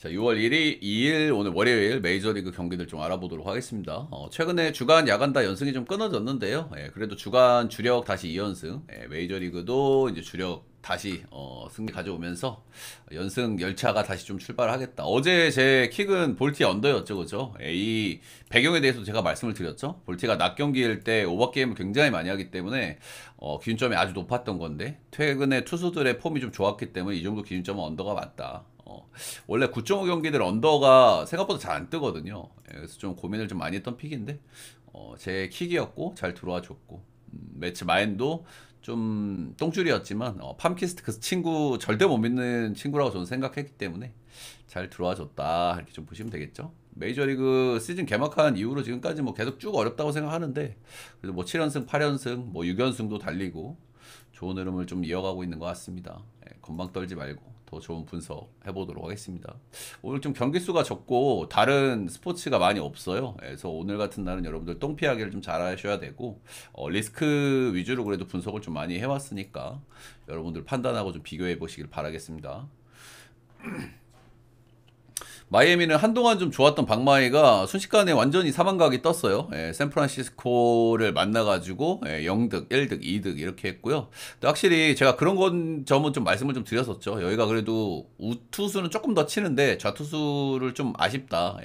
자, 6월 1일, 2일 오늘 월요일 메이저리그 경기들 좀 알아보도록 하겠습니다. 최근에 주간, 야간 다 연승이 좀 끊어졌는데요. 그래도 주간 주력 다시 2연승, 메이저리그도 이제 주력 다시 승리 가져오면서 연승 열차가 다시 좀 출발하겠다. 어제 제 킥은 볼티 언더였죠, 그죠? 이 배경에 대해서 제가 말씀을 드렸죠. 볼티가 낮 경기일 때 오버 게임을 굉장히 많이 하기 때문에 기준점이 아주 높았던 건데 최근에 투수들의 폼이 좀 좋았기 때문에 이 정도 기준점은 언더가 맞다. 원래 9.5 경기들 언더가 생각보다 잘 안 뜨거든요. 그래서 좀 고민을 좀 많이 했던 픽인데 제 킥이었고 잘 들어와 줬고 매치 마인도 좀 똥줄이었지만 팜키스트 그 친구 절대 못 믿는 친구라고 저는 생각했기 때문에 잘 들어와 줬다 이렇게 좀 보시면 되겠죠. 메이저리그 시즌 개막한 이후로 지금까지 뭐 계속 쭉 어렵다고 생각하는데 그래도 뭐 7연승, 8연승, 뭐 6연승도 달리고 좋은 흐름을 좀 이어가고 있는 것 같습니다. 건방 떨지 말고 더 좋은 분석 해보도록 하겠습니다. 오늘 좀 경기 수가 적고 다른 스포츠가 많이 없어요. 그래서 오늘 같은 날은 여러분들 똥피하기를 좀 잘 하셔야 되고 리스크 위주로 그래도 분석을 좀 많이 해왔으니까 여러분들 판단하고 좀 비교해 보시길 바라겠습니다. 마이애미는 한동안 좀 좋았던 박마이가 순식간에 완전히 사망각이 떴어요. 샌프란시스코를 만나가지고 0득, 1득, 2득 이렇게 했고요. 근데 확실히 제가 그런 점은 좀 말씀을 좀 드렸었죠. 여기가 그래도 우투수는 조금 더 치는데 좌투수를 좀 아쉽다.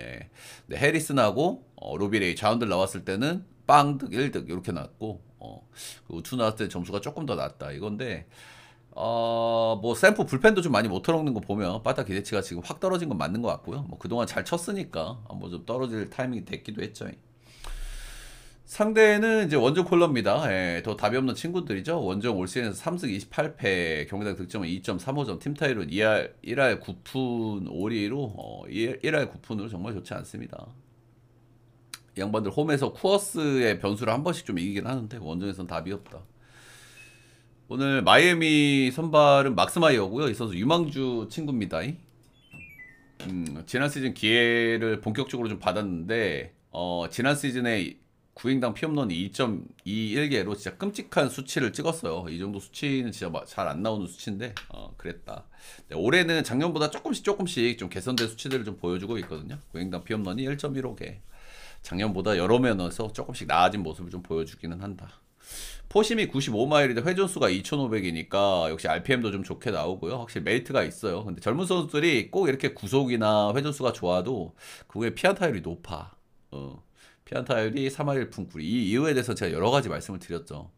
근데 해리슨하고 로비레이 자원들 나왔을 때는 빵득, 1득 이렇게 났고 그 우투 나왔을 때 점수가 조금 더 낮다 이건데 뭐 샘프 불펜도 좀 많이 못 틀어먹는 거 보면 바타 기대치가 지금 확 떨어진 건 맞는 것 같고요. 뭐 그동안 잘 쳤으니까 한번 좀 떨어질 타이밍이 됐기도 했죠. 상대는 이제 원정 콜러입니다. 더 답이 없는 친구들이죠. 원정 올 시즌에서 3승 28패, 경기당 득점은 2.35점, 팀 타율은 1할 9푼 5리로 1할 9푼으로 정말 좋지 않습니다. 이 양반들 홈에서 쿠어스의 변수를 한 번씩 좀 이기긴 하는데 원정에서는 답이 없다. 오늘 마이애미 선발은 막스마이어고요. 이 선수 유망주 친구입니다. 지난 시즌 기회를 본격적으로 좀 받았는데 지난 시즌에 구인당 피홈런이 2.21개로 진짜 끔찍한 수치를 찍었어요. 이 정도 수치는 진짜 잘 안 나오는 수치인데 그랬다. 네, 올해는 작년보다 조금씩 좀 개선된 수치들을 좀 보여주고 있거든요. 구인당 피홈런이 1.15개. 작년보다 여러 면에서 조금씩 나아진 모습을 좀 보여주기는 한다. 포심이 95마일인데 회전수가 2,500이니까 역시 RPM도 좀 좋게 나오고요. 확실히 메리트가 있어요. 근데 젊은 선수들이 꼭 이렇게 구속이나 회전수가 좋아도 그게 피안타율이 높아. 피안타율이 3할 1푼 9리. 이 이유에 대해서 제가 여러 가지 말씀을 드렸죠.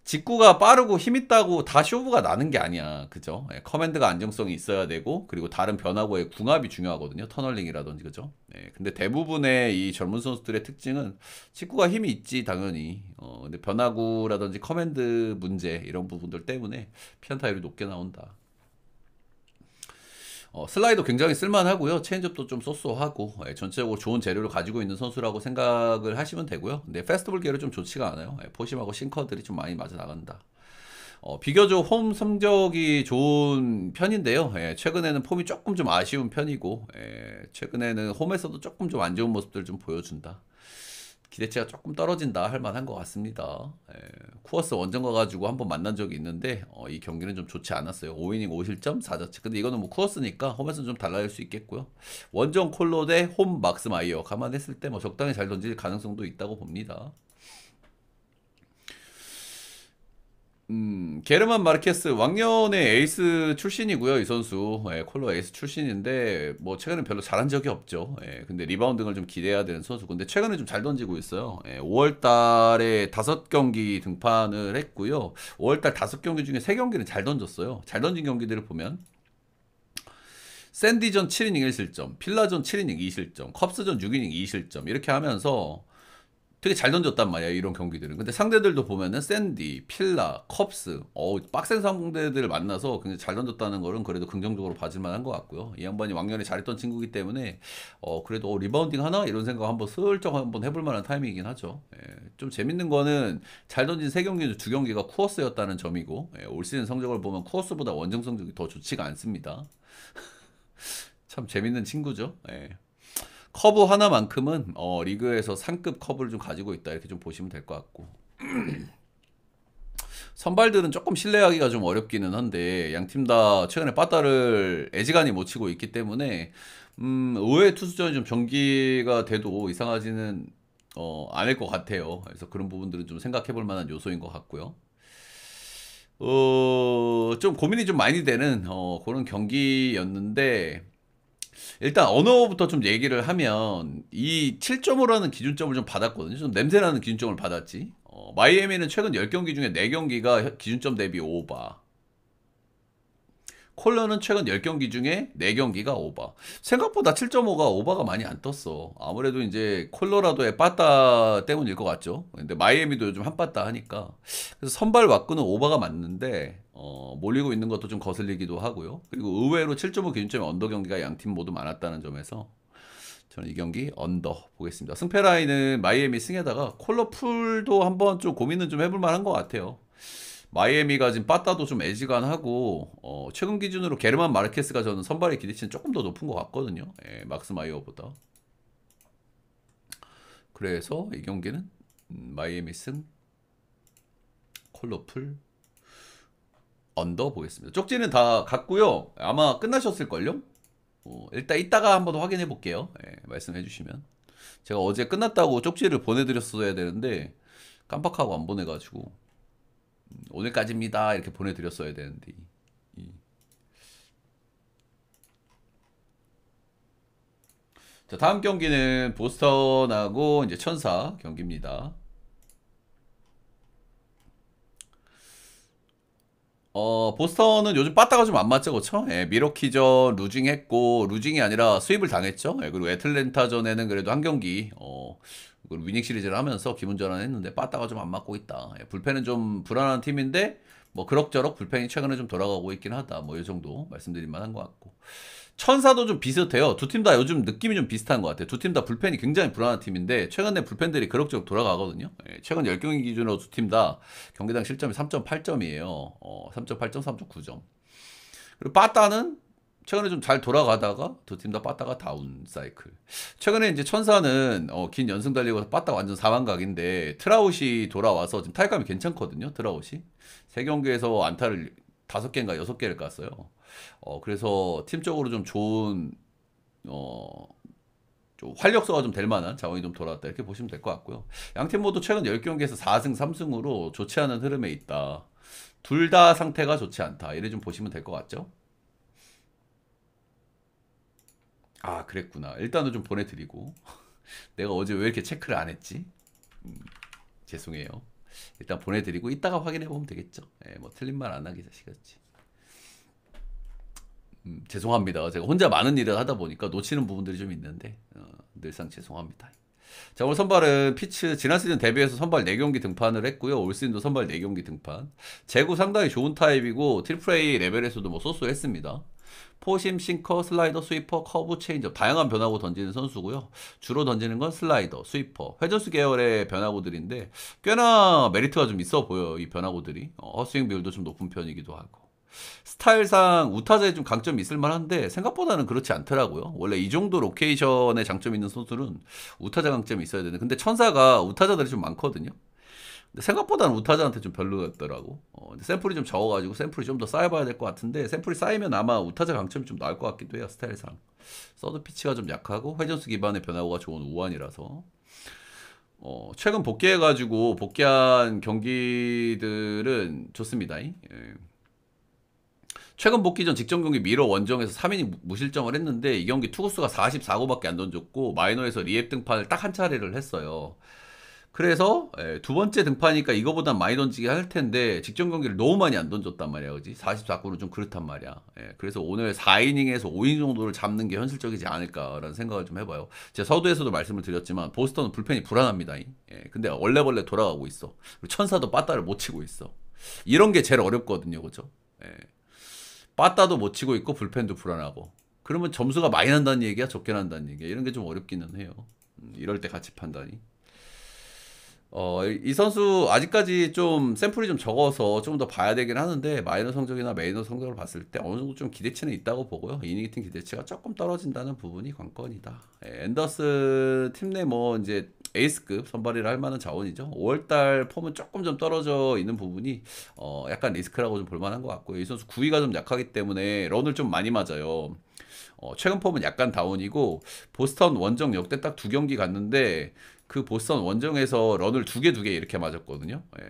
직구가 빠르고 힘있다고 다 쇼부가 나는 게 아니야. 그죠? 커맨드가 안정성이 있어야 되고, 그리고 다른 변화구의 궁합이 중요하거든요. 터널링이라든지, 그죠? 근데 대부분의 이 젊은 선수들의 특징은 직구가 힘이 있지, 당연히. 근데 변화구라든지 커맨드 문제, 이런 부분들 때문에 피안타율이 높게 나온다. 슬라이더 굉장히 쓸만하고요. 체인지업도 좀 쏘쏘하고 전체적으로 좋은 재료를 가지고 있는 선수라고 생각을 하시면 되고요. 근데 페스티벌 기회는 좀 좋지가 않아요. 포심하고 싱커들이 좀 많이 맞아 나간다. 비교적 홈 성적이 좋은 편인데요. 최근에는 폼이 조금 좀 아쉬운 편이고 최근에는 홈에서도 조금 좀 안 좋은 모습들을 좀 보여준다. 기대치가 조금 떨어진다 할 만한 것 같습니다. 쿠어스 원정 가가지고 한번 만난 적이 있는데 이 경기는 좀 좋지 않았어요. 5이닝 5실점 4자책. 근데 이거는 뭐 쿠어스니까 홈에서는 좀 달라질 수 있겠고요. 원정 콜로 대 홈 막스 마이어 감안했을 때 뭐 적당히 잘 던질 가능성도 있다고 봅니다. 게르만 마르케스 왕년의 에이스 출신이고요. 이 선수 콜로 에이스 출신인데 뭐 최근에 별로 잘한 적이 없죠. 근데 리바운드 등을 좀 기대해야 되는 선수. 근데 최근에 좀 잘 던지고 있어요. 5월 달에 5경기 등판을 했고요. 5월 달 5경기 중에 3경기는 잘 던졌어요. 잘 던진 경기들을 보면 샌디전 7이닝 1실점, 필라전 7이닝 2실점, 컵스전 6이닝 2실점 이렇게 하면서 되게 잘 던졌단 말이야 이런 경기들은. 근데 상대들도 보면은 샌디, 필라, 컵스 빡센 상대들을 만나서 굉장히 잘 던졌다는 거는 그래도 긍정적으로 봐줄 만한 것 같고요. 이 양반이 왕년에 잘했던 친구이기 때문에 그래도 리바운딩 하나 이런 생각 한번 슬쩍 한번 해볼 만한 타이밍이긴 하죠. 좀 재밌는 거는 잘 던진 3경기 중 2경기가 쿠어스였다는 점이고 올 시즌 성적을 보면 쿠어스보다 원정 성적이 더 좋지가 않습니다. 참 재밌는 친구죠. 커브 하나만큼은 리그에서 상급 커브를 좀 가지고 있다 이렇게 좀 보시면 될 것 같고 선발들은 조금 신뢰하기가 좀 어렵기는 한데 양 팀 다 최근에 빠따를 애지간히 못 치고 있기 때문에 의외의 투수전이 좀 경기가 돼도 이상하지는 않을 것 같아요. 그래서 그런 부분들은 좀 생각해 볼 만한 요소인 것 같고요. 좀 고민이 좀 많이 되는 그런 경기였는데 일단 언어부터 좀 얘기를 하면 이 7.5라는 기준점을 좀 받았거든요. 좀 냄새나는 기준점을 받았지. 마이애미는 최근 10경기 중에 4경기가 기준점 대비 오버. 콜러는 최근 10경기 중에 4경기가 오버. 생각보다 7.5가 오버가 많이 안 떴어. 아무래도 이제 콜로라도의 빠따 때문일 것 같죠. 근데 마이애미도 요즘 한 빠따 하니까. 그래서 선발 왁구는 오버가 맞는데, 몰리고 있는 것도 좀 거슬리기도 하고요. 그리고 의외로 7.5 기준점의 언더 경기가 양 팀 모두 많았다는 점에서 저는 이 경기 언더 보겠습니다. 승패 라인은 마이애미 승에다가 콜러 풀도 한번 좀 고민은 좀 해볼 만한 것 같아요. 마이애미가 지금 빠따도 좀 애지간하고 최근 기준으로 게르만 마르케스가 저는 선발의 기대치는 조금 더 높은 것 같거든요. 예, 막스 마이어보다. 그래서 이 경기는 마이애미 승 콜로풀 언더 보겠습니다. 쪽지는 다 갔고요. 아마 끝나셨을걸요? 일단 이따가 한번 확인해 볼게요. 예, 말씀해 주시면. 제가 어제 끝났다고 쪽지를 보내드렸어야 되는데 깜빡하고 안 보내가지고 오늘까지입니다 이렇게 보내드렸어야 되는데 자, 다음 경기는 보스턴하고 이제 천사 경기입니다. 보스턴은 요즘 빠따가 좀 안 맞죠, 그쵸? 예, 미러키전 루징 했고, 루징이 아니라 수입을 당했죠. 예, 그리고 애틀랜타전에는 그래도 한 경기, 위닝 시리즈를 하면서 기분 전환했는데, 빠따가 좀 안 맞고 있다. 예, 불펜은 좀 불안한 팀인데, 뭐, 그럭저럭 불펜이 최근에 좀 돌아가고 있긴 하다. 뭐, 이 정도 말씀드릴 만한 것 같고. 천사도 좀 비슷해요. 두 팀 다 요즘 느낌이 좀 비슷한 것 같아요. 두 팀 다 불펜이 굉장히 불안한 팀인데 최근에 불펜들이 그럭저럭 돌아가거든요. 예, 최근 10경기 기준으로 두 팀 다 경기당 실점이 3.8점이에요. 3.8점, 3.9점. 그리고 빠따는 최근에 좀 잘 돌아가다가 두 팀 다 빠따가 다운 사이클. 최근에 이제 천사는 긴 연승 달리고 빠따 완전 사망각인데 트라웃이 돌아와서 지금 타격감이 괜찮거든요. 트라웃이. 세 경기에서 안타를 5개인가 6개를 깠어요. 그래서 팀적으로 좀 좋은 좀 활력소가 좀 될 만한 자원이 좀 돌아왔다 이렇게 보시면 될 것 같고요. 양팀 모두 최근 10경기에서 4승 3승으로 좋지 않은 흐름에 있다. 둘 다 상태가 좋지 않다. 이래 좀 보시면 될 것 같죠? 아, 그랬구나. 일단은 좀 보내드리고 내가 어제 왜 이렇게 체크를 안 했지? 죄송해요. 일단 보내드리고 이따가 확인해 보면 되겠죠. 예, 뭐 틀린 말 안 하기 자식이었지. 죄송합니다. 제가 혼자 많은 일을 하다 보니까 놓치는 부분들이 좀 있는데 늘상 죄송합니다. 자, 오늘 선발은 피츠 지난 시즌 데뷔해서 선발 4경기 등판을 했고요. 올 시즌도 선발 4경기 등판. 제구 상당히 좋은 타입이고 트리플 A 레벨에서도 뭐 소수했습니다. 포심, 싱커, 슬라이더, 스위퍼, 커브, 체인지업 다양한 변화구 던지는 선수고요. 주로 던지는 건 슬라이더, 스위퍼, 회전수 계열의 변화구들인데 꽤나 메리트가 좀 있어 보여요. 이 변화구들이. 헛스윙 비율도 좀 높은 편이기도 하고. 스타일상 우타자에 좀 강점이 있을 만한데 생각보다는 그렇지 않더라고요. 원래 이 정도 로케이션에 장점이 있는 선수는 우타자 강점이 있어야 되는데 근데 천사가 우타자들이 좀 많거든요. 근데 생각보다는 우타자한테 좀 별로였더라고. 근데 샘플이 좀 적어가지고 샘플이 좀 더 쌓여봐야 될 것 같은데 샘플이 쌓이면 아마 우타자 강점이 좀 나을 것 같기도 해요. 스타일상. 서드 피치가 좀 약하고 회전수 기반의 변화구가 좋은 우완이라서 최근 복귀해가지고 복귀한 경기들은 좋습니다. 예. 최근 복귀 전 직전 경기 미러 원정에서 3이닝 무실점을 했는데 이 경기 투구수가 44구밖에 안 던졌고 마이너에서 리앱 등판을 딱 한 차례를 했어요. 그래서 두 번째 등판이니까 이거보단 많이 던지게 할 텐데 직전 경기를 너무 많이 안 던졌단 말이야, 그지? 44구는 좀 그렇단 말이야. 그래서 오늘 4이닝에서 5이닝 정도를 잡는 게 현실적이지 않을까라는 생각을 좀 해봐요. 제가 서두에서도 말씀을 드렸지만 보스턴은 불펜이 불안합니다. 근데 원래벌레 돌아가고 있어. 그리고 천사도 빠따를 못 치고 있어. 이런 게 제일 어렵거든요, 그죠? 빠따도 못 치고 있고 불펜도 불안하고 그러면 점수가 많이 난다는 얘기야 적게 난다는 얘기야 이런 게 좀 어렵기는 해요. 이럴 때 가치 판단이 이 선수 아직까지 좀 샘플이 좀 적어서 좀 더 봐야 되긴 하는데 마이너 성적이나 메이너 성적을 봤을 때 어느 정도 좀 기대치는 있다고 보고요. 이닝 팀 기대치가 조금 떨어진다는 부분이 관건이다. 앤더슨 팀 내 뭐 이제 에이스급 선발이라 할 만한 자원이죠. 5월달 폼은 조금 좀 떨어져 있는 부분이 약간 리스크라고 좀 볼만한 것 같고요. 이 선수 구위가 좀 약하기 때문에 런을 좀 많이 맞아요. 최근 폼은 약간 다운이고 보스턴 원정 역대 딱 두 경기 갔는데 그 보스턴 원정에서 런을 두 개 이렇게 맞았거든요. 예.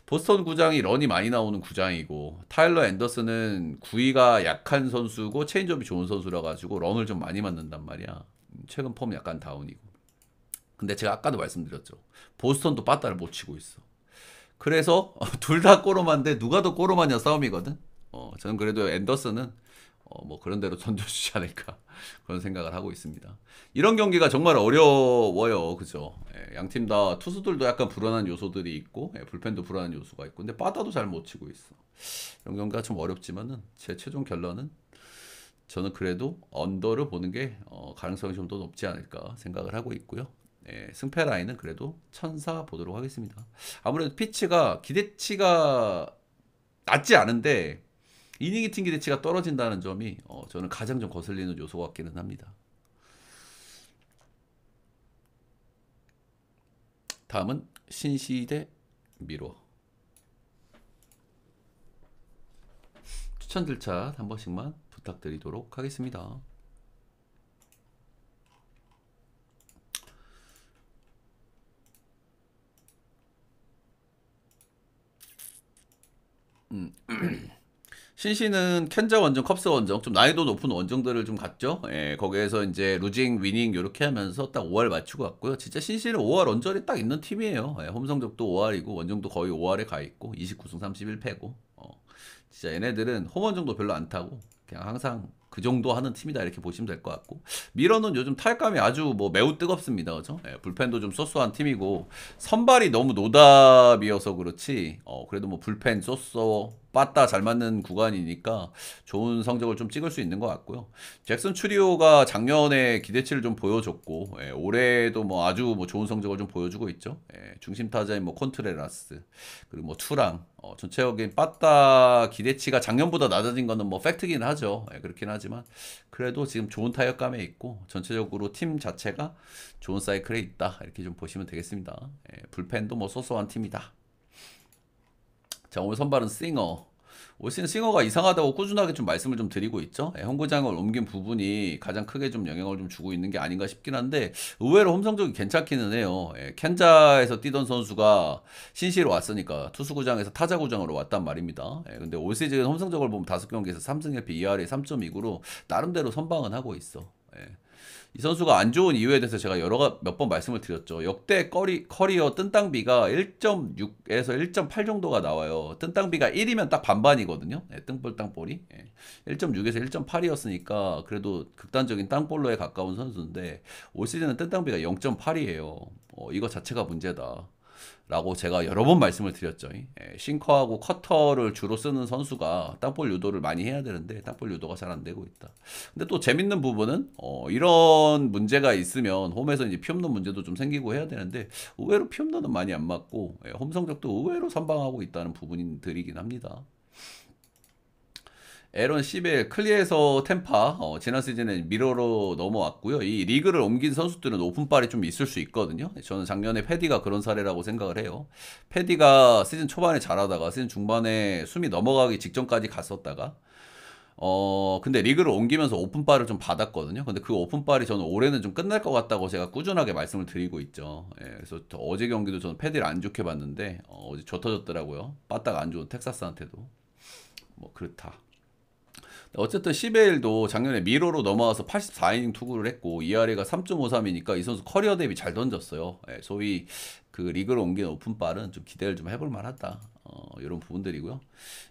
보스턴 구장이 런이 많이 나오는 구장이고 타일러 앤더슨은 구위가 약한 선수고 체인지업이 좋은 선수라 가지고 런을 좀 많이 맞는단 말이야. 최근 폼 약간 다운이고. 근데 제가 아까도 말씀드렸죠. 보스턴도 빠따를 못 치고 있어. 그래서 둘 다 꼬로만데 누가 더 꼬로마냐 싸움이거든. 저는 그래도 앤더슨은 뭐 그런 대로 던져주지 않을까 그런 생각을 하고 있습니다. 이런 경기가 정말 어려워요, 그죠? 양팀 다 투수들도 약간 불안한 요소들이 있고 불펜도 불안한 요소가 있고 근데 빠따도 잘 못 치고 있어. 이런 경기가 좀 어렵지만은 제 최종 결론은 저는 그래도 언더를 보는 게 가능성이 좀 더 높지 않을까 생각을 하고 있고요. 승패 라인은 그래도 천사 보도록 하겠습니다. 아무래도 피치가 기대치가 낮지 않은데 이닝이 팀 기대치가 떨어진다는 점이 저는 가장 좀 거슬리는 요소 같기는 합니다. 다음은 신시대 미로. 추천 절차 한 번씩만 부탁드리도록 하겠습니다. 신시는 캔자 원정, 컵스 원정, 좀 난이도 높은 원정들을 좀 갔죠. 거기에서 이제 루징, 위닝 이렇게 하면서 딱 5할 맞추고 왔고요. 진짜 신시는 5할 원절이 딱 있는 팀이에요. 홈 성적도 5할이고 원정도 거의 5할에 가 있고 29승 31패고. 진짜 얘네들은 홈 원정도 별로 안 타고 그냥 항상 그 정도 하는 팀이다 이렇게 보시면 될 것 같고 미러는 요즘 타격감이 아주 뭐 매우 뜨겁습니다. 그죠? 불펜도 좀 쏘쏘한 팀이고 선발이 너무 노답이어서 그렇지 그래도 뭐 불펜 쏘쏘 빠따 잘 맞는 구간이니까 좋은 성적을 좀 찍을 수 있는 것 같고요. 잭슨 추리오가 작년에 기대치를 좀 보여줬고 올해도 뭐 아주 뭐 좋은 성적을 좀 보여주고 있죠. 중심 타자인 뭐 콘트레라스 그리고 뭐 투랑 전체적인 빠따 기대치가 작년보다 낮아진 거는 뭐 팩트긴 하죠. 그렇긴 하지만 그래도 지금 좋은 타격감에 있고 전체적으로 팀 자체가 좋은 사이클에 있다 이렇게 좀 보시면 되겠습니다. 불펜도 뭐 소소한 팀이다. 자, 오늘 선발은 싱어. 올 시즌 싱어가 이상하다고 꾸준하게 좀 말씀을 좀 드리고 있죠. 홈구장을 옮긴 부분이 가장 크게 좀 영향을 좀 주고 있는 게 아닌가 싶긴 한데 의외로 홈 성적이 괜찮기는 해요. 캔자에서 뛰던 선수가 신시로 왔으니까 투수구장에서 타자구장으로 왔단 말입니다. 근데 올 시즌 홈 성적을 보면 5경기에서 3승 1패 2할에 3.29로 나름대로 선방은 하고 있어. 이 선수가 안 좋은 이유에 대해서 제가 몇 번 말씀을 드렸죠. 역대 커리어 뜬땅비가 1.6에서 1.8 정도가 나와요. 뜬땅비가 1이면 딱 반반이거든요. 뜬볼 땅볼이. 1.6에서 1.8이었으니까 그래도 극단적인 땅볼러에 가까운 선수인데 올 시즌은 뜬땅비가 0.8이에요. 이거 자체가 문제다. 라고 제가 여러 번 말씀을 드렸죠. 싱커하고 커터를 주로 쓰는 선수가 땅볼 유도를 많이 해야 되는데 땅볼 유도가 잘 안 되고 있다. 근데 또 재밌는 부분은 이런 문제가 있으면 홈에서 이제 피홈런 문제도 좀 생기고 해야 되는데 의외로 피홈런은 많이 안 맞고 홈 성적도 의외로 선방하고 있다는 부분들이긴 합니다. 에런 시벨 클리에서 템파 지난 시즌에 미러로 넘어왔고요. 이 리그를 옮긴 선수들은 오픈빨이 좀 있을 수 있거든요. 저는 작년에 패디가 그런 사례라고 생각을 해요. 패디가 시즌 초반에 잘하다가 시즌 중반에 숨이 넘어가기 직전까지 갔었다가 근데 리그를 옮기면서 오픈빨을 좀 받았거든요. 근데 그 오픈빨이 저는 올해는 좀 끝날 것 같다고 제가 꾸준하게 말씀을 드리고 있죠. 그래서 어제 경기도 저는 패디를 안 좋게 봤는데 어제 져 터졌더라고요. 빠따가 안 좋은 텍사스한테도 뭐 그렇다. 어쨌든 시베일도 작년에 미로로 넘어와서 84이닝 투구를 했고 ERA가 3.53이니까 이 선수 커리어 대비 잘 던졌어요. 소위 그 리그로 옮긴 오픈빨은 좀 기대를 좀 해볼 만하다. 이런 부분들이고요.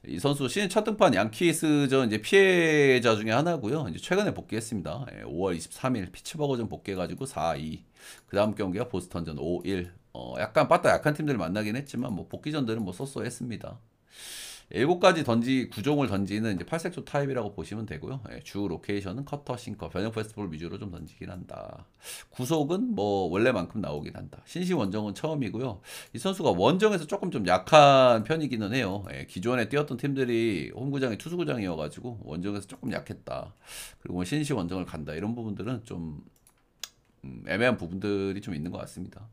이 선수 시즌 첫 등판 양키스전 이제 피해자 중에 하나고요. 이제 최근에 복귀했습니다. 5월 23일 피츠버거전 복귀해가지고 4-2. 그 다음 경기가 보스턴전 5-1. 약간 빠따 약한 팀들을 만나긴 했지만 뭐 복귀전들은 뭐 쏘쏘했습니다. 7가지 구종을 던지는 이제 8색조 타입이라고 보시면 되고요. 예, 주 로케이션은 커터, 싱커, 변형 페스티벌 위주로 좀 던지긴 한다. 구속은 뭐 원래만큼 나오긴 한다. 신시 원정은 처음이고요. 이 선수가 원정에서 조금 좀 약한 편이기는 해요. 예, 기존에 뛰었던 팀들이 홈구장이 투수구장이어가지고 원정에서 조금 약했다. 그리고 뭐 신시 원정을 간다. 이런 부분들은 좀 애매한 부분들이 좀 있는 것 같습니다.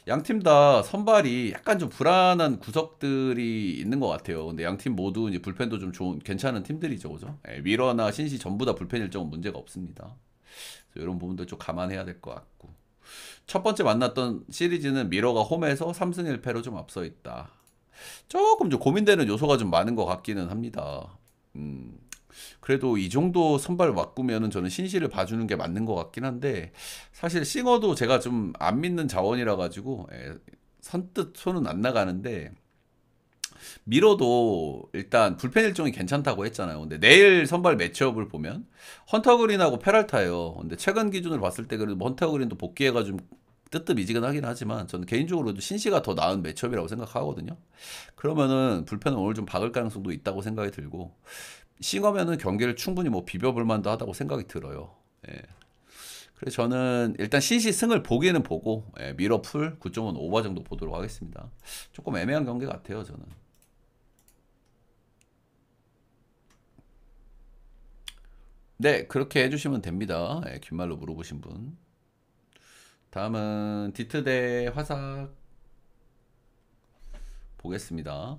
양 팀 다 선발이 약간 좀 불안한 구석들이 있는 것 같아요. 근데 양 팀 모두 이제 불펜도 좀 좋은, 괜찮은 팀들이죠, 그죠? 예, 위러나 신시 전부 다 불펜 일정은 문제가 없습니다. 그래서 이런 부분들 좀 감안해야 될 것 같고. 첫 번째 만났던 시리즈는 미러가 홈에서 3승 1패로 좀 앞서 있다. 조금 좀 고민되는 요소가 좀 많은 것 같기는 합니다. 그래도 이 정도 선발 바꾸면은 저는 신시를 봐주는 게 맞는 것 같긴 한데, 사실 싱어도 제가 좀 안 믿는 자원이라 가지고 선뜻 손은 안 나가는데, 미러도 일단 불펜 일정이 괜찮다고 했잖아요. 근데 내일 선발 매치업을 보면 헌터 그린하고 페랄타예요. 근데 최근 기준으로 봤을 때 그래도 뭐 헌터 그린도 복귀해가지고 뜨뜻미지근하긴 하지만 저는 개인적으로도 신시가 더 나은 매치업이라고 생각하거든요. 그러면은 불펜은 오늘 좀 박을 가능성도 있다고 생각이 들고, 싱어면은 경기를 충분히 뭐 비벼볼 만도 하다고 생각이 들어요. 예. 그래서 저는 일단 신시 승을 보기는 보고, 미러 풀 9.5 오버 정도 보도록 하겠습니다. 조금 애매한 경기 같아요, 저는. 네, 그렇게 해주시면 됩니다. 귓말로 물어보신 분. 다음은 디트 대 화삭 보겠습니다.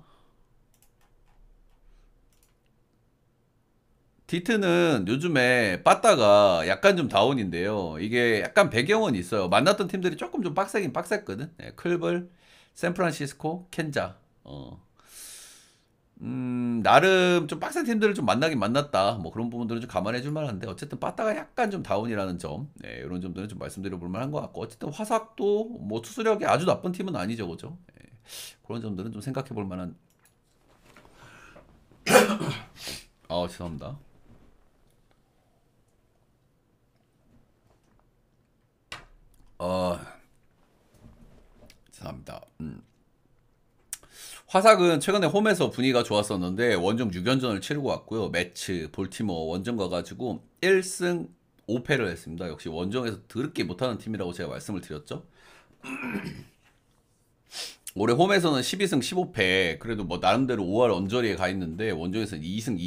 디트는 요즘에 빠따가 약간 좀 다운인데요. 이게 약간 배경은 있어요. 만났던 팀들이 조금 좀 빡세긴 빡셌거든. 클벌, 샌프란시스코, 켄자. 나름 좀 빡센 팀들을 좀 만나긴 만났다. 뭐 그런 부분들은 좀 감안해 줄 만한데, 어쨌든 빠따가 약간 좀 다운이라는 점, 이런 점들은 좀 말씀드려 볼 만한 것 같고, 어쨌든 화삭도 뭐 투수력이 아주 나쁜 팀은 아니죠, 그죠? 그런 점들은 좀 생각해 볼 만한. 죄송합니다. 어, 죄송합니다. 화삭은 최근에 홈에서 분위기가 좋았었는데 원정 6연전을 치르고 왔고요. 매치 볼티모어 원정 가가지고 1승 5패를 했습니다. 역시 원정에서 더럽게 못하는 팀이라고 제가 말씀을 드렸죠. 올해 홈에서는 12승 15패, 그래도 뭐 나름대로 5할 언저리에 가 있는데 원정에서는 2승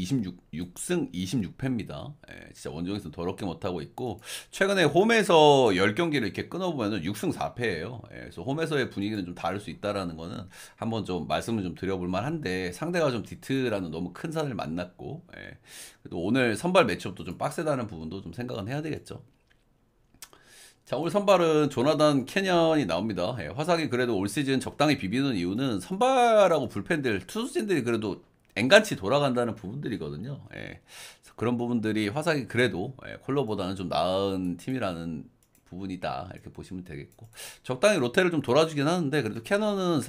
6승 26패입니다. 진짜 원정에서 더럽게 못하고 있고, 최근에 홈에서 10경기를 이렇게 끊어보면 6승 4패예요. 그래서 홈에서의 분위기는 좀 다를 수 있다라는 거는 한번 좀 말씀을 좀 드려볼 만한데, 상대가 좀 디트라는 너무 큰 산을 만났고, 그래도 오늘 선발 매치업도 좀 빡세다는 부분도 좀 생각은 해야 되겠죠. 자, 오늘 선발은 조나단 캐년이 나옵니다. 화삭이 그래도 올 시즌 적당히 비비는 이유는 선발하고 불펜들, 투수진들이 그래도 엔간치 돌아간다는 부분들이거든요. 그래서 그런 부분들이 화삭이 그래도 콜로보다는 좀 나은 팀이라는 부분이다, 이렇게 보시면 되겠고, 적당히 로테를 좀 돌아주긴 하는데, 그래도 캐넌은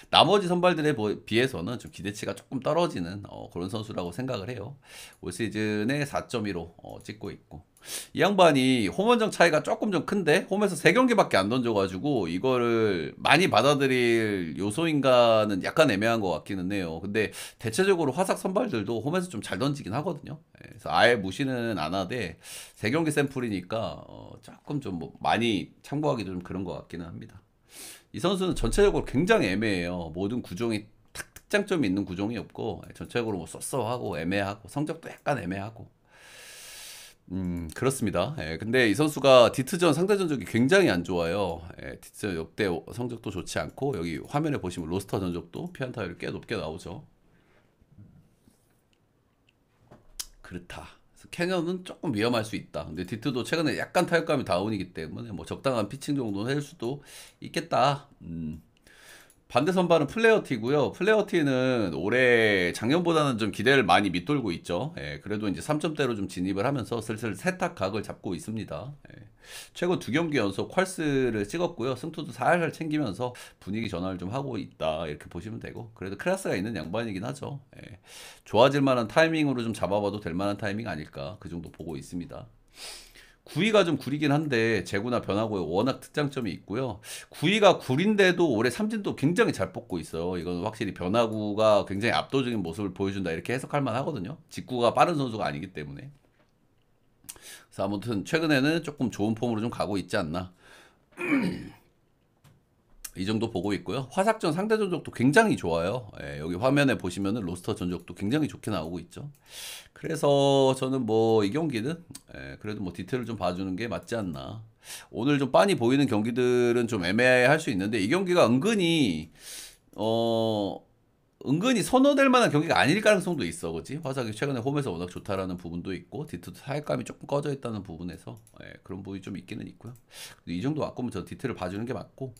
나머지 선발들에 비해서는 좀 기대치가 조금 떨어지는 그런 선수라고 생각을 해요. 올 시즌에 4.15 찍고 있고, 이 양반이 홈원정 차이가 조금 좀 큰데 홈에서 3경기밖에 안 던져가지고 이거를 많이 받아들일 요소인가는 약간 애매한 것 같기는 해요. 근데 대체적으로 화삭 선발들도 홈에서 좀 잘 던지긴 하거든요. 그래서 아예 무시는 안 하되 3경기 샘플이니까 조금 좀 뭐 많이 참고하기도 좀 그런 것 같기는 합니다. 이 선수는 전체적으로 굉장히 애매해요. 모든 구종이 특장점이 있는 구종이 없고, 전체적으로 뭐 쏘쏘하고 애매하고 성적도 약간 애매하고. 그렇습니다. 근데 이 선수가 디트전 상대 전적이 굉장히 안 좋아요. 디트전 역대 성적도 좋지 않고, 여기 화면에 보시면 로스터 전적도 피안타율이 꽤 높게 나오죠. 그렇다. 그래서 캐년은 조금 위험할 수 있다. 근데 디트도 최근에 약간 타격감이 다운이기 때문에 뭐 적당한 피칭 정도는 할 수도 있겠다. 반대 선발은 플레어티고요. 플레어티는 올해 작년보다는 좀 기대를 많이 밑돌고 있죠. 그래도 이제 3점대로 좀 진입을 하면서 슬슬 세탁각을 잡고 있습니다. 최근 2경기 연속 퀄스를 찍었고요. 승투도 살살 챙기면서 분위기 전환을 좀 하고 있다, 이렇게 보시면 되고, 그래도 클래스가 있는 양반이긴 하죠. 좋아질 만한 타이밍으로 좀 잡아봐도 될 만한 타이밍 아닐까, 그 정도 보고 있습니다. 구위가 좀 구리긴 한데 제구나 변화구에 워낙 특장점이 있고요. 구위가 구린데도 올해 삼진도 굉장히 잘 뽑고 있어요. 이건 확실히 변화구가 굉장히 압도적인 모습을 보여준다 이렇게 해석할 만하거든요. 직구가 빠른 선수가 아니기 때문에. 그래서 아무튼 최근에는 조금 좋은 폼으로 좀 가고 있지 않나. 이 정도 보고 있고요. 화삭전 상대 전적도 굉장히 좋아요. 예, 여기 화면에 보시면은 로스터 전적도 굉장히 좋게 나오고 있죠. 그래서 저는 뭐 이 경기는 그래도 뭐 디테일을 좀 봐주는 게 맞지 않나. 오늘 좀 빤히 보이는 경기들은 좀 애매할 수 있는데 이 경기가 어 은근히 선호될 만한 경기가 아닐 가능성도 있어, 그지? 화삭이 최근에 홈에서 워낙 좋다라는 부분도 있고 디트도 타격감이 조금 꺼져 있다는 부분에서 그런 부분이 좀 있기는 있고요. 이 정도 왔고면 저 디테일을 봐주는 게 맞고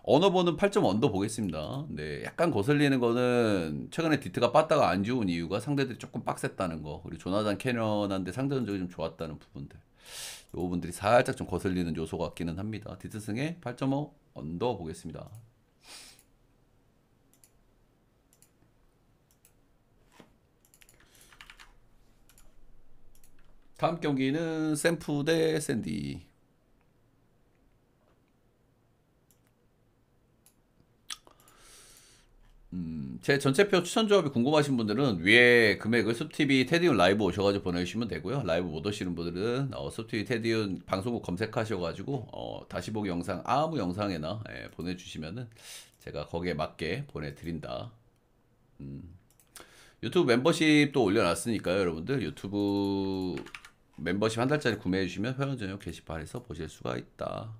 언어버는 8점 언더 보겠습니다. 네, 약간 거슬리는 거는 최근에 디트가 빠따가 안 좋은 이유가 상대들이 조금 빡셌다는 거 그리고 조나단 캐년한테 상대 전적이 좀 좋았다는 부분들 이 부분들이 살짝 좀 거슬리는 요소 같기는 합니다. 디트 승에 8.5 언더 보겠습니다. 다음 경기는 샘프 대 샌디. 제 전체표 추천 조합이 궁금하신 분들은 위에 금액을 숲TV 테디운 라이브 오셔가지고 보내주시면 되고요. 라이브 못 오시는 분들은 숲TV 테디운 방송국 검색하셔가지고 다시 보기 영상 아무 영상에나 보내주시면은 제가 거기에 맞게 보내드린다. 유튜브 멤버십도 올려놨으니까요, 여러분들 유튜브 멤버십 한 달짜리 구매해 주시면 회원 전용 게시판에서 보실 수가 있다.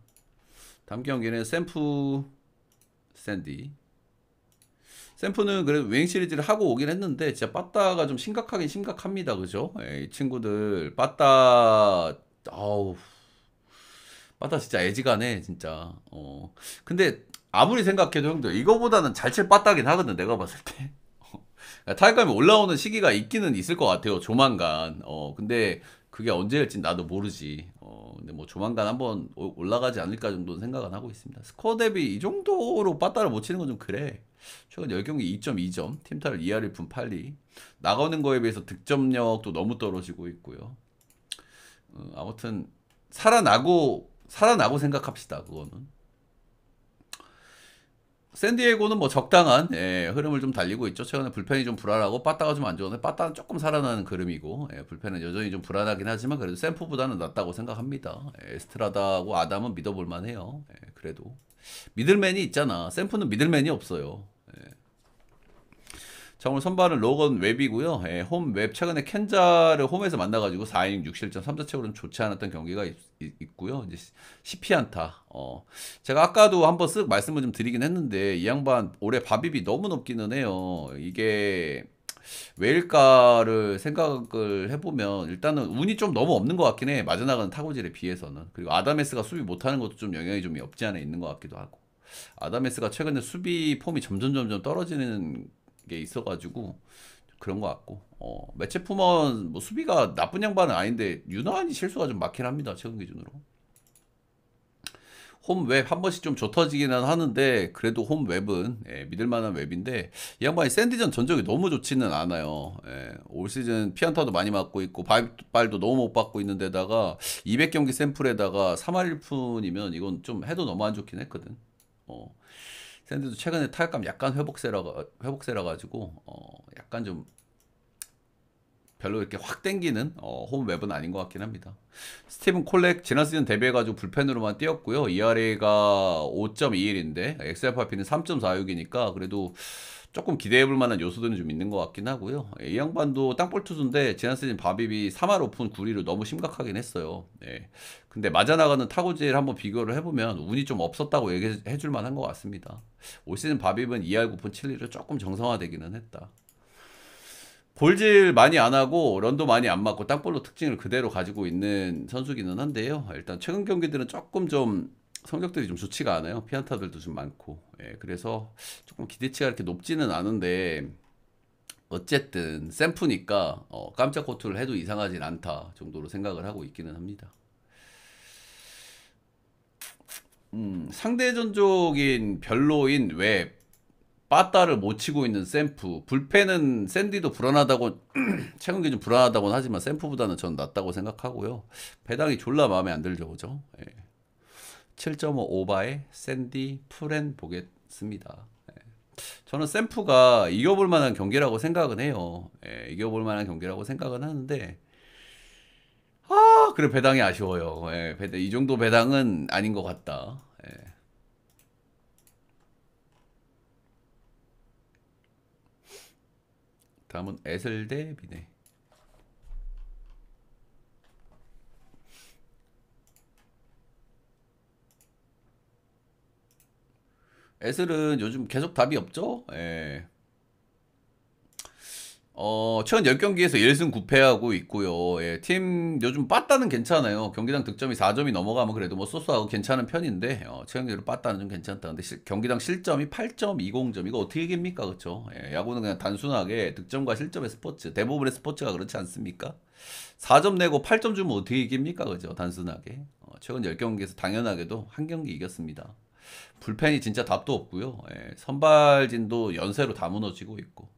다음 경기는 샘프 샌디. 샘프는 그래도 웨잉 시리즈를 하고 오긴 했는데 진짜 빠따가 좀 심각하긴 심각합니다. 그죠? 이 친구들 빠따 아우 빠따 진짜 애지간해 진짜. 근데 아무리 생각해도 형들 이거보다는 잘 칠 빠따긴 하거든 내가 봤을 때. 타격감이 올라오는 시기가 있기는 있을 것 같아요. 조만간. 근데 그게 언제일진 나도 모르지. 근데 뭐 조만간 한번 올라가지 않을까 정도는 생각은 하고 있습니다. 스코어 대비 이 정도로 빠따를 못 치는 건 좀 그래. 최근 10경기 2.2점, 팀타를 2할 1푼 8리. 나가는 거에 비해서 득점력도 너무 떨어지고 있고요. 아무튼 살아나고 생각합시다. 그거는. 샌디에고는 뭐 적당한 흐름을 좀 달리고 있죠. 최근에 불펜이 좀 불안하고 빠따가 좀 안 좋은데 빠따는 조금 살아나는 흐름이고 불펜은 여전히 좀 불안하긴 하지만 그래도 샘프보다는 낫다고 생각합니다. 에스트라다하고 아담은 믿어볼 만해요. 그래도 미들맨이 있잖아. 샘프는 미들맨이 없어요. 자, 오늘 선발은 로건 웹이고요. 홈 웹 최근에 켄자를 홈에서 만나가지고 4이닝 6실점 3자책으로는 좋지 않았던 경기가 있고요. 이제 10피안타. 제가 아까도 한번 쓱 말씀을 좀 드리긴 했는데 이 양반 올해 밥입이 너무 높기는 해요. 이게 왜일까를 생각을 해보면 일단은 운이 좀 너무 없는 것 같긴 해. 맞아나가는 타구질에 비해서는. 그리고 아다메스가 수비 못하는 것도 좀 영향이 좀 없지 않아 있는 것 같기도 하고. 아다메스가 최근에 수비 폼이 점점 떨어지는 게 있어가지고 그런 것 같고 매체 품은 뭐 수비가 나쁜 양반은 아닌데 유난히 실수가 좀 많긴 합니다. 최근 기준으로 홈 웹 한 번씩 좀 좁혀지기는 하는데 그래도 홈 웹은 믿을만한 웹인데 이 양반이 샌디전 전적이 너무 좋지는 않아요. 올 시즌 피안타도 많이 맞고 있고 발도 너무 못 받고 있는 데다가 200경기 샘플에다가 3할 1푼이면 이건 좀 해도 너무 안 좋긴 했거든. 샌드도 최근에 타격감 약간 회복세라 가지고 약간 좀 별로 이렇게 확 땡기는 홈 웹은 아닌 것 같긴 합니다. 스티븐 콜렉 지난 시즌 데뷔해가지고 불펜으로만 뛰었고요. ERA가 5.21인데 XFRP는 3.46이니까 그래도 조금 기대해볼 만한 요소들은 좀 있는 것 같긴 하고요. 이 양반도 땅볼 투수인데 지난 시즌 바비비 3할 오픈 9리로 너무 심각하긴 했어요. 근데 맞아나가는 타구질 한번 비교를 해보면 운이 좀 없었다고 얘기해줄 만한 것 같습니다. 올 시즌 바비브는 2할 9푼 7리로 조금 정상화되기는 했다. 볼질 많이 안 하고 런도 많이 안 맞고 땅볼로 특징을 그대로 가지고 있는 선수기는 한데요. 일단 최근 경기들은 조금 좀 성적들이 좀 좋지가 않아요. 피안타들도 좀 많고. 그래서 조금 기대치가 이렇게 높지는 않은데 어쨌든 샘프니까 깜짝 코트를 해도 이상하진 않다 정도로 생각을 하고 있기는 합니다. 상대 전적인 별로인 웹 빠따를 못 치고 있는 샘프. 불펜은 샌디도 불안하다고 최근 기준 불안하다고는 하지만 샘프보다는 전 낫다고 생각하고요. 배당이 졸라 마음에 안 들죠, 그죠? 예. 7.5 오바에 샌디 풀엔 보겠습니다. 예. 저는 샘프가 이겨볼 만한 경기라고 생각은 해요. 예, 이겨볼 만한 경기라고 생각은 하는데 그래 배당이 아쉬워요. 예, 이 정도 배당은 아닌 것 같다. 예. 다음은 에슬 대 미네. 에슬은 요즘 계속 답이 없죠? 예. 최근 10경기에서 1승 9패하고 있고요. 예, 팀 요즘 빠따는 괜찮아요. 경기당 득점이 4점이 넘어가면 그래도 뭐 쏘쏘하고 괜찮은 편인데 최근기로 빠따는 좀 괜찮다. 근데 경기당 실점이 8.20점. 이거 어떻게 이깁니까? 그쵸? 예, 야구는 그냥 단순하게 득점과 실점의 스포츠. 대부분의 스포츠가 그렇지 않습니까? 4점 내고 8점 주면 어떻게 이깁니까? 그죠? 단순하게. 최근 10경기에서 당연하게도 한 경기 이겼습니다. 불펜이 진짜 답도 없고요. 예, 선발진도 연세로 다 무너지고 있고.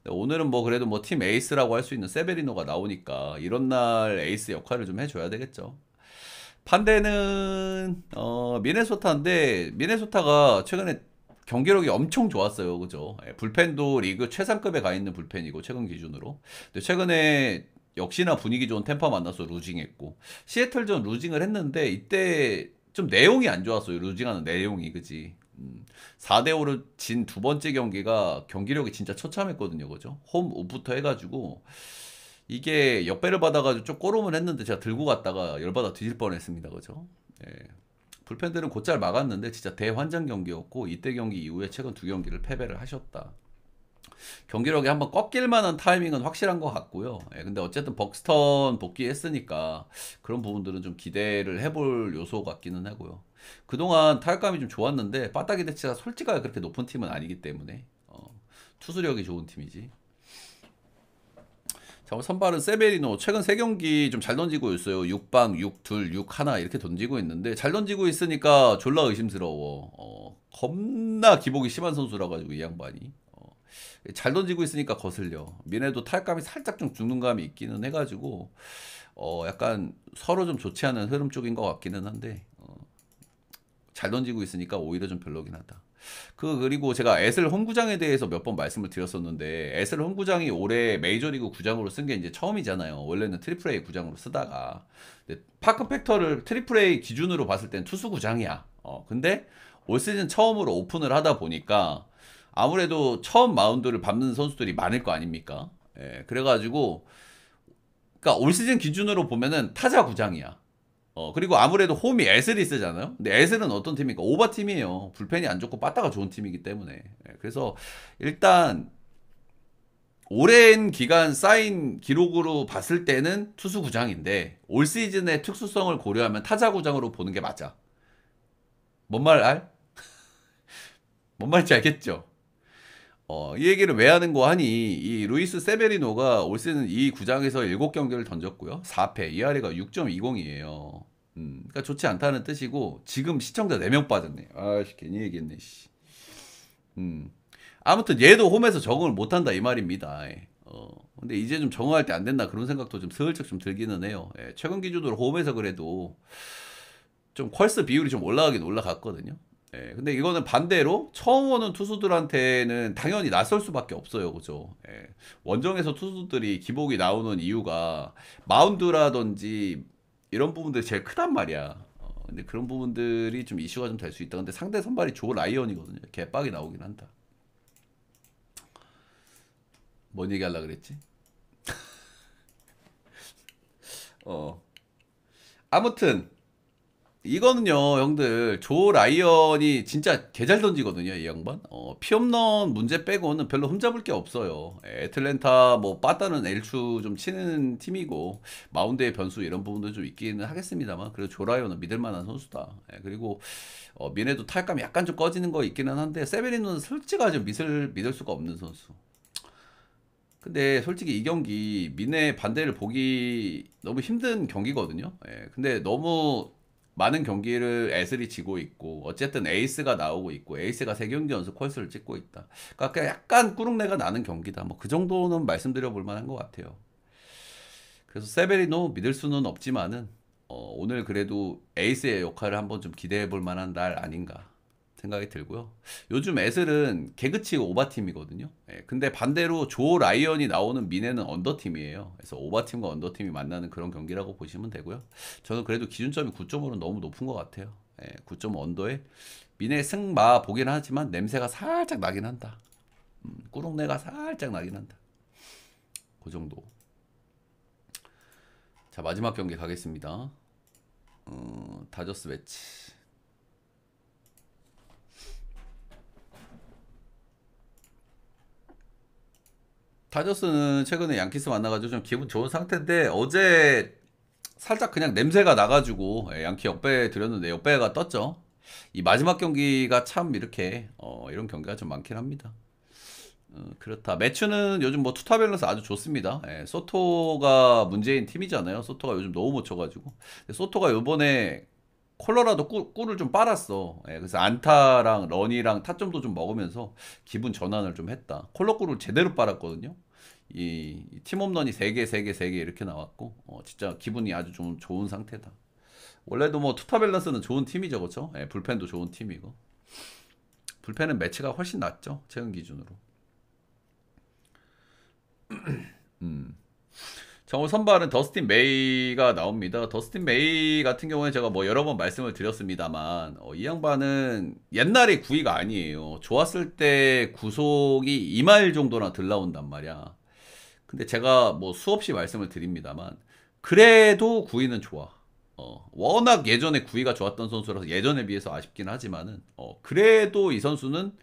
오늘은 뭐 그래도 뭐 팀 에이스라고 할 수 있는 세베리노가 나오니까 이런 날 에이스 역할을 좀 해줘야 되겠죠. 반대는 미네소타인데 미네소타가 최근에 경기력이 엄청 좋았어요. 그죠? 예, 불펜도 리그 최상급에 가 있는 불펜이고 최근 기준으로. 근데 최근에 역시나 분위기 좋은 템파 만나서 루징했고 시애틀전 루징을 했는데 이때 좀 내용이 안 좋았어요. 루징하는 내용이 그지. 4대5로 진 두 번째 경기가 경기력이 진짜 처참했거든요. 그죠? 홈 오프부터 해가지고 이게 역배를 받아가지고 좀 꼬름을 했는데 제가 들고 갔다가 열받아 뒤질 뻔했습니다. 그죠? 예. 불펜들은 곧잘 막았는데 진짜 대환장 경기였고 이때 경기 이후에 최근 두 경기를 패배를 하셨다. 경기력이 한번 꺾일 만한 타이밍은 확실한 것 같고요. 예, 근데 어쨌든 벅스턴 복귀했으니까 그런 부분들은 좀 기대를 해볼 요소 같기는 하고요. 그동안 타격감이 좀 좋았는데 빠따기 대치가 솔직하게 그렇게 높은 팀은 아니기 때문에 투수력이 좋은 팀이지. 자, 선발은 세베리노 최근 3경기 좀 잘 던지고 있어요. 6방, 6, 2, 6, 하나 이렇게 던지고 있는데 잘 던지고 있으니까 졸라 의심스러워. 겁나 기복이 심한 선수라 가지고 이 양반이. 잘 던지고 있으니까 거슬려. 미네도 타격감이 살짝 좀 죽는 감이 있기는 해가지고 약간 서로 좀 좋지 않은 흐름 쪽인 것 같기는 한데 잘 던지고 있으니까 오히려 좀 별로긴 하다. 그리고 제가 에슬 홈구장에 대해서 몇 번 말씀을 드렸었는데 에슬 홈구장이 올해 메이저리그 구장으로 쓴 게 이제 처음이잖아요. 원래는 트리플 A 구장으로 쓰다가 근데 파크 팩터를 트리플 A 기준으로 봤을 땐 투수 구장이야. 근데 올 시즌 처음으로 오픈을 하다 보니까 아무래도 처음 마운드를 밟는 선수들이 많을 거 아닙니까? 예, 그래가지고 그러니까 올 시즌 기준으로 보면은 타자 구장이야. 그리고 아무래도 홈이 에슬이 쓰잖아요. 근데 에슬은 어떤 팀입니까? 오바 팀이에요. 불펜이 안 좋고 빠따가 좋은 팀이기 때문에. 예, 그래서 일단 오랜 기간 쌓인 기록으로 봤을 때는 투수 구장인데 올 시즌의 특수성을 고려하면 타자 구장으로 보는 게 맞아. 뭔 말 알? 뭔 말인지 알겠죠? 이 얘기를 왜 하는 거 하니 이 루이스 세베리노가 올 시즌 이 구장에서 7경기를 던졌고요. 4패, ERA가 6.20이에요. 그러니까 좋지 않다는 뜻이고 지금 시청자 4명 빠졌네. 아씨 괜히 얘기했네. 씨. 아무튼 얘도 홈에서 적응을 못한다 이 말입니다. 예. 근데 이제 좀 적응할 때 안 된다 그런 생각도 좀 슬쩍 좀 들기는 해요. 예, 최근 기준으로 홈에서 그래도 좀 퀄스 비율이 좀 올라가긴 올라갔거든요. 예, 근데 이거는 반대로 처음 오는 투수들한테는 당연히 낯설 수밖에 없어요. 그죠? 예, 원정에서 투수들이 기복이 나오는 이유가 마운드라든지 이런 부분들이 제일 크단 말이야. 근데 그런 부분들이 좀 이슈가 좀 될 수 있다. 근데 상대 선발이 조 라이언이거든요. 개빡이 나오긴 한다. 뭔 얘기 하려고 그랬지? 어. 아무튼 이거는요, 형들, 조 라이언이 진짜 개잘 던지거든요, 이 양반. 피홈런 문제 빼고는 별로 흠잡을 게 없어요. 애틀랜타, 뭐, 빠따는 엘추 좀 치는 팀이고, 마운드의 변수 이런 부분도 좀 있기는 하겠습니다만, 그래도 조 라이언은 믿을 만한 선수다. 그리고, 미네도 타격감이 약간 좀 꺼지는 거 있기는 한데, 세베리노는 솔직하게 믿을 수가 없는 선수. 근데 솔직히 이 경기, 미네 반대를 보기 너무 힘든 경기거든요. 근데 너무 많은 경기를 애슬이 지고 있고 어쨌든 에이스가 나오고 있고 에이스가 3경기 연속 콜스를 찍고 있다. 그러니까 약간 꾸룩내가 나는 경기다. 뭐 그 정도는 말씀드려 볼 만한 것 같아요. 그래서 세베리노 믿을 수는 없지만은 오늘 그래도 에이스의 역할을 한번 좀 기대해 볼 만한 날 아닌가 생각이 들고요. 요즘 애슬은 개그치고 오바팀이거든요. 예, 근데 반대로 조 라이언이 나오는 미네는 언더팀이에요. 그래서 오바팀과 언더팀이 만나는 그런 경기라고 보시면 되고요. 저는 그래도 기준점이 9.5는 너무 높은 것 같아요. 예, 9.5 언더에 미네 승마 보긴 하지만 냄새가 살짝 나긴 한다. 꾸룩내가 살짝 나긴 한다. 그 정도. 자, 마지막 경기 가겠습니다. 다저스 매치. 다저스는 최근에 양키스 만나가지고 좀 기분 좋은 상태인데 어제 살짝 그냥 냄새가 나가지고 양키 역배 드렸는데 역배가 떴죠. 이 마지막 경기가 참 이렇게 이런 경기가 좀 많긴 합니다. 그렇다. 매추는 요즘 뭐 투타 밸런스 아주 좋습니다. 예, 소토가 문제인 팀이잖아요. 소토가 요즘 너무 못 쳐가지고. 근데 소토가 요번에 콜로라도 꿀을 좀 빨았어. 예, 그래서 안타랑 런이랑 타점도 좀 먹으면서 기분 전환을 좀 했다. 콜로 꿀을 제대로 빨았거든요. 이 팀홈런이 3개, 3개, 3개 이렇게 나왔고, 진짜 기분이 아주 좀 좋은 상태다. 원래도 뭐 투타 밸런스는 좋은 팀이죠, 그렇죠? 예, 불펜도 좋은 팀이고. 불펜은 매치가 훨씬 낫죠, 최근 기준으로. 자, 오늘 선발은 더스틴 메이가 나옵니다. 더스틴 메이 같은 경우에 제가 뭐 여러 번 말씀을 드렸습니다만, 이 양반은 옛날의 구위가 아니에요. 좋았을 때 구속이 2마일 정도나 들 나온단 말이야. 근데 제가 뭐 수없이 말씀을 드립니다만, 그래도 구위는 좋아. 워낙 예전에 구위가 좋았던 선수라서 예전에 비해서 아쉽긴 하지만은, 그래도 이 선수는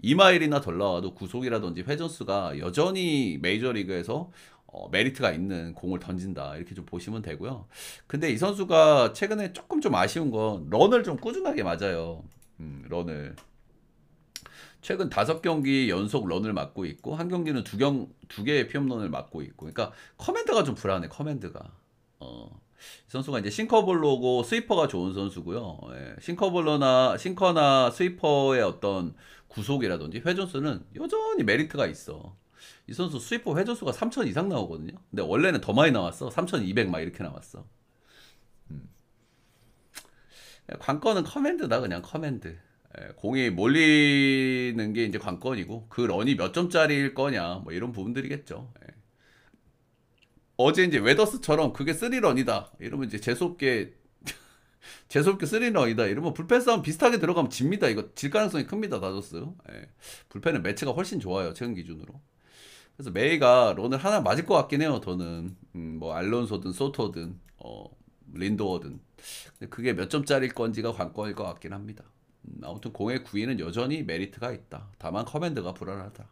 2마일이나 덜 나와도 구속이라든지 회전수가 여전히 메이저리그에서 메리트가 있는 공을 던진다 이렇게 좀 보시면 되고요. 근데 이 선수가 최근에 조금 좀 아쉬운 건 런을 좀 꾸준하게 맞아요. 런을 최근 5경기 연속 런을 맞고 있고 한 경기는 두 개의 피홈런을 맞고 있고 그러니까 커맨드가 좀 불안해. 커맨드가 이 선수가 이제 싱커볼로고 스위퍼가 좋은 선수고요. 예, 싱커나 스위퍼의 어떤 구속이라든지 회전수는 여전히 메리트가 있어. 이 선수 스위퍼 회전수가 3,000 이상 나오거든요. 근데 원래는 더 많이 나왔어. 3,200 막 이렇게 나왔어. 관건은 커맨드다 그냥 커맨드. 예, 공이 몰리는 게 이제 관건이고 그 런이 몇 점짜리일 거냐 뭐 이런 부분들이겠죠. 예. 어제 이제 웨더스처럼 그게 3런이다 이러면 이제 재수없게 3런이다 이러면 불펜 싸움 비슷하게 들어가면 집니다. 이거 질 가능성이 큽니다. 다저스. 예. 불펜은 매치가 훨씬 좋아요 최근 기준으로. 그래서 메이가 런을 하나 맞을 것 같긴 해요. 저는 뭐 알론소든 소토든 린도어든 근데 그게 몇 점짜리일 건지가 관건일 것 같긴 합니다. 아무튼 공의 구위는 여전히 메리트가 있다. 다만 커맨드가 불안하다.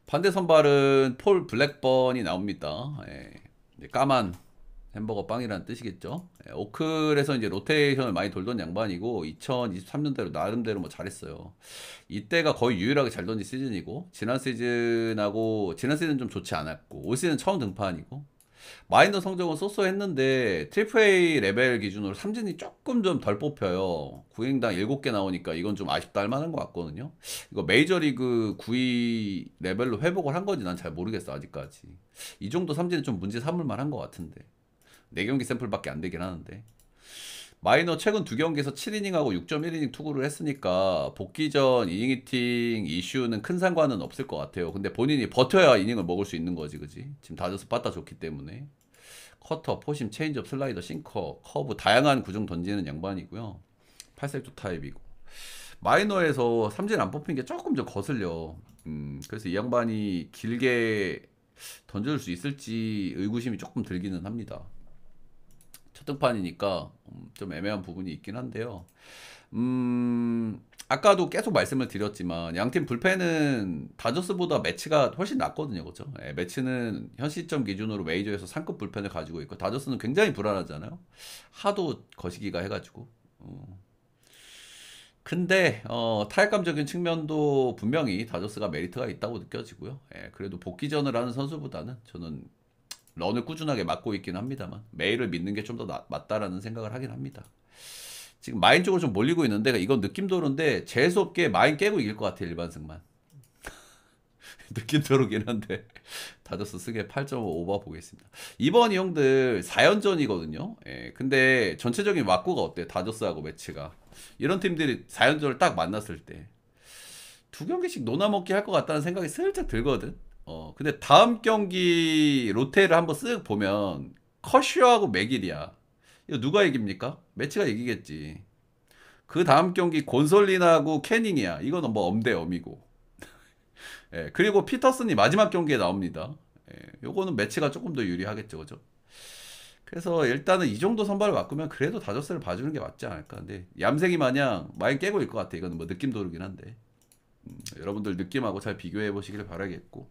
반대 선발은 폴 블랙번이 나옵니다. 예, 이제 까만 햄버거 빵이라는 뜻이겠죠. 예, 오클에서 이제 로테이션을 많이 돌던 양반이고 2023년대로 나름대로 뭐 잘했어요. 이때가 거의 유일하게 잘 던진 시즌이고 지난 시즌 좀 좋지 않았고 올 시즌 처음 등판이고 마이너 성적은 쏘쏘했는데 트리플 A 레벨 기준으로 삼진이 조금 좀 덜 뽑혀요. 구행당 7개 나오니까 이건 좀 아쉽다 할 만한 것 같거든요. 이거 메이저리그 9위 레벨로 회복을 한 건지 난 잘 모르겠어 아직까지. 이 정도 삼진은 좀 문제 삼을 만한 것 같은데 4경기 샘플밖에 안 되긴 하는데 마이너 최근 2경기에서 7이닝하고 6.1이닝 투구를 했으니까 복귀 전 이닝 히팅 이슈는 큰 상관은 없을 것 같아요. 근데 본인이 버텨야 이닝을 먹을 수 있는 거지, 그지? 지금 다저스 빠따 좋기 때문에 커터, 포심, 체인지업, 슬라이더, 싱커, 커브 다양한 구종 던지는 양반이고요. 8색조 타입이고 마이너에서 삼진 안 뽑힌 게 조금 좀 거슬려. 그래서 이 양반이 길게 던져줄 수 있을지 의구심이 조금 들기는 합니다. 첫 등판이니까 좀 애매한 부분이 있긴 한데요. 아까도 계속 말씀을 드렸지만 양팀 불펜은 다저스보다 매치가 훨씬 낫거든요. 그렇죠? 예, 매치는 현 시점 기준으로 메이저에서 상급 불펜을 가지고 있고 다저스는 굉장히 불안하잖아요. 하도 거시기가 해가지고. 근데 타격감적인 측면도 분명히 다저스가 메리트가 있다고 느껴지고요. 예, 그래도 복귀전을 하는 선수보다는 저는 런을 꾸준하게 맞고 있긴 합니다만 메일을 믿는 게 좀 더 맞다라는 생각을 하긴 합니다. 지금 마인 쪽으로 좀 몰리고 있는데 이건 느낌도로인데 재수없게 마인 깨고 이길 것 같아 일반승만. 느낌도로긴 한데 다저스 쓰게 8.5 오버 보겠습니다. 이번이 형들 4연전이거든요. 예, 근데 전체적인 왁구가 어때요? 다저스하고 매치가 이런 팀들이 4연전을 딱 만났을 때 두 경기씩 노나먹기 할 것 같다는 생각이 슬쩍 들거든. 근데 다음 경기 로테를 한번 쓱 보면 커쇼하고 맥일이야. 이거 누가 이깁니까? 매치가 이기겠지. 그 다음 경기 곤솔린하고 캐닝이야. 이거는 뭐 엄대엄이고. 예, 그리고 피터슨이 마지막 경기에 나옵니다. 예, 요거는 매치가 조금 더 유리하겠죠, 그죠? 그래서 일단은 이 정도 선발을 바꾸면 그래도 다저스를 봐주는 게 맞지 않을까. 근데 얌생이 마냥 많이 깨고 있을 것 같아. 이거는 뭐 느낌 도르긴 한데. 여러분들 느낌하고 잘 비교해 보시길 바라겠고.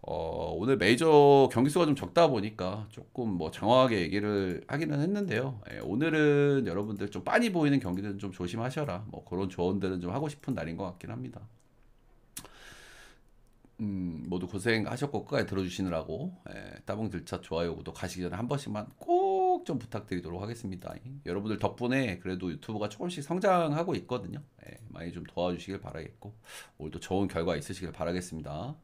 오늘 메이저 경기 수가 좀 적다 보니까 조금 뭐 장황하게 얘기를 하기는 했는데요. 예, 오늘은 여러분들 좀 빤히 보이는 경기들은 좀 조심하셔라. 뭐 그런 조언들은 좀 하고 싶은 날인 것 같긴 합니다. 모두 고생하셨고 끝까지 들어주시느라고 따봉 들차 좋아요 구독 가시기 전에 한 번씩만 꼭 좀 부탁드리도록 하겠습니다. 여러분들 덕분에 그래도 유튜브가 조금씩 성장하고 있거든요. 많이 좀 도와주시길 바라겠고 오늘도 좋은 결과 있으시길 바라겠습니다.